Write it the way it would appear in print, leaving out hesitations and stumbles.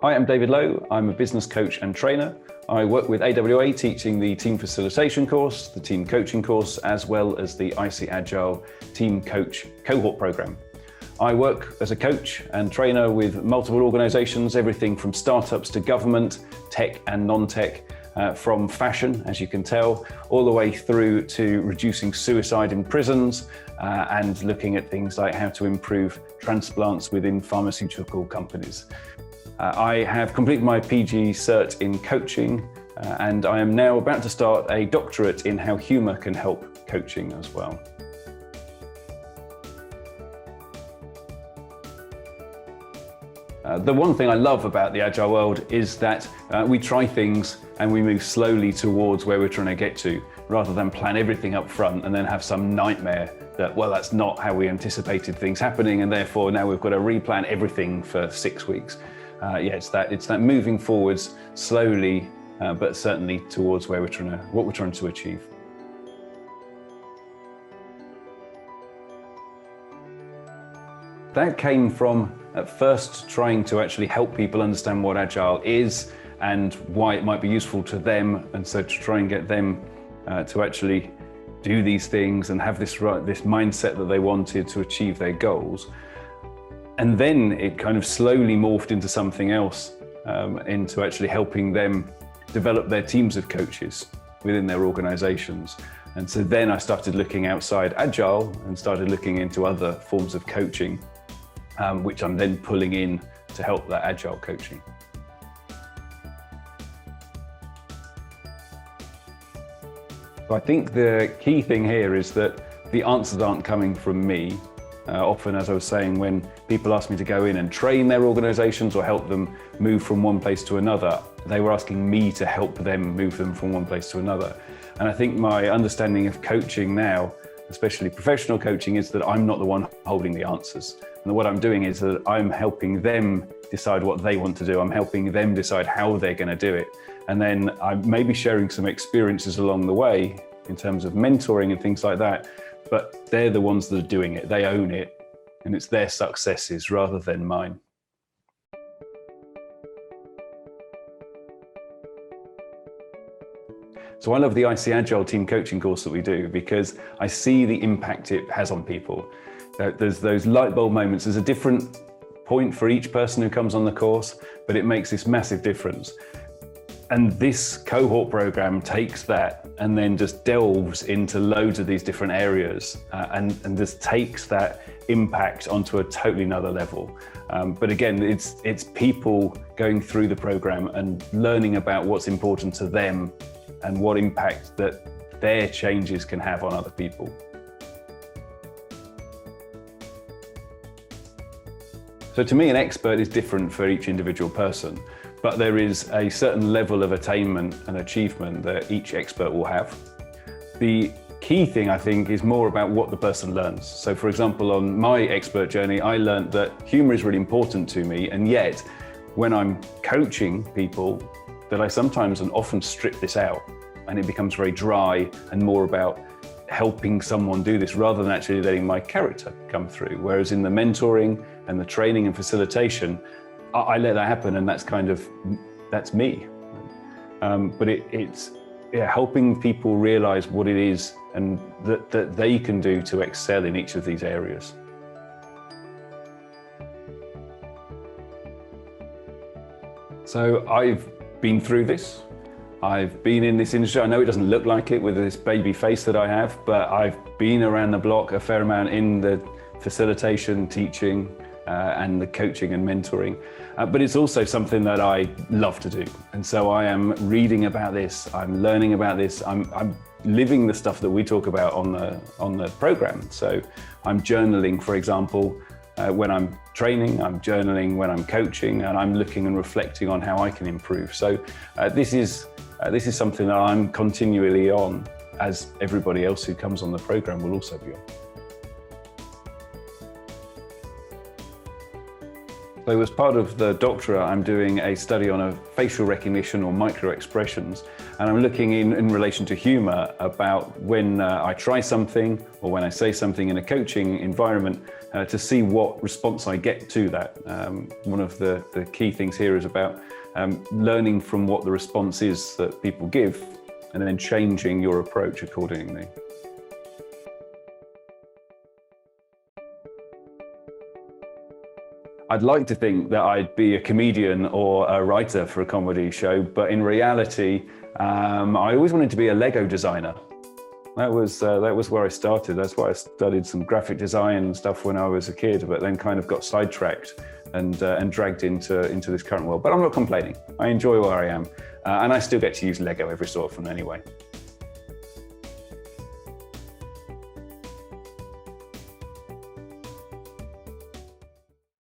Hi, I'm David Lowe. I'm a business coach and trainer. I work with AWA teaching the team facilitation course, the team coaching course, as well as the ICAgile team coach cohort program. I work as a coach and trainer with multiple organizations, everything from startups to government, tech and non-tech, from fashion, as you can tell, all the way through to reducing suicide in prisons and looking at things like how to improve transplants within pharmaceutical companies. I have completed my PG cert in coaching and I am now about to start a doctorate in how humour can help coaching as well. The one thing I love about the Agile world is that we try things and we move slowly towards where we're trying to get to, rather than plan everything up front and then have some nightmare that, well, that's not how we anticipated things happening, and therefore now we've got to replan everything for 6 weeks. It's that moving forwards slowly, but certainly towards where what we're trying to achieve. That came from at first trying to actually help people understand what Agile is and why it might be useful to them, and so to try and get them to actually do these things and have this mindset that they wanted to achieve their goals. And then it kind of slowly morphed into something else, into actually helping them develop their teams of coaches within their organizations. And so then I started looking outside Agile and started looking into other forms of coaching, which I'm then pulling in to help that Agile coaching. So I think the key thing here is that the answers aren't coming from me. Often, as I was saying, when people ask me to go in and train their organizations or help them move from one place to another, they were asking me to help them move them from one place to another. And I think my understanding of coaching now, especially professional coaching, is that I'm not the one holding the answers. And what I'm doing is that I'm helping them decide what they want to do. I'm helping them decide how they're going to do it. And then I'm maybe sharing some experiences along the way in terms of mentoring and things like that. But they're the ones that are doing it. They own it, and it's their successes rather than mine. So I love the ICAgile team coaching course that we do because I see the impact it has on people. There's those light bulb moments. There's a different point for each person who comes on the course, but it makes this massive difference. And this cohort program takes that and then just delves into loads of these different areas and just takes that impact onto a totally another level. But again, it's people going through the program and learning about what's important to them and what impact that their changes can have on other people. So to me, an expert is different for each individual person, but there is a certain level of attainment and achievement that each expert will have. The key thing, I think, is more about what the person learns. So for example, on my expert journey, I learned that humor is really important to me, and yet when I'm coaching people, that I sometimes and often strip this out, and it becomes very dry and more about helping someone do this rather than actually letting my character come through. Whereas in the mentoring and the training and facilitation, I let that happen, and that's me. But it's helping people realize what it is and that they can do to excel in each of these areas. So I've been through this. I've been in this industry. I know it doesn't look like it with this baby face that I have, but I've been around the block a fair amount in the facilitation, teaching, and the coaching and mentoring. But it's also something that I love to do. And so I am reading about this, I'm learning about this, I'm living the stuff that we talk about on the program. So I'm journaling, for example, when I'm training, I'm journaling when I'm coaching, and I'm looking and reflecting on how I can improve. So this is something that I'm continually on, as everybody else who comes on the program will also be on. So as part of the doctorate, I'm doing a study on a facial recognition or micro expressions, and I'm looking in relation to humor about when I try something or when I say something in a coaching environment, to see what response I get to that. One of the key things here is about learning from what the response is that people give and then changing your approach accordingly. I'd like to think that I'd be a comedian or a writer for a comedy show, but in reality, I always wanted to be a Lego designer. That was where I started. That's why I studied some graphic design and stuff when I was a kid, but then kind of got sidetracked and dragged into this current world. But I'm not complaining. I enjoy where I am, and I still get to use Lego every so often anyway.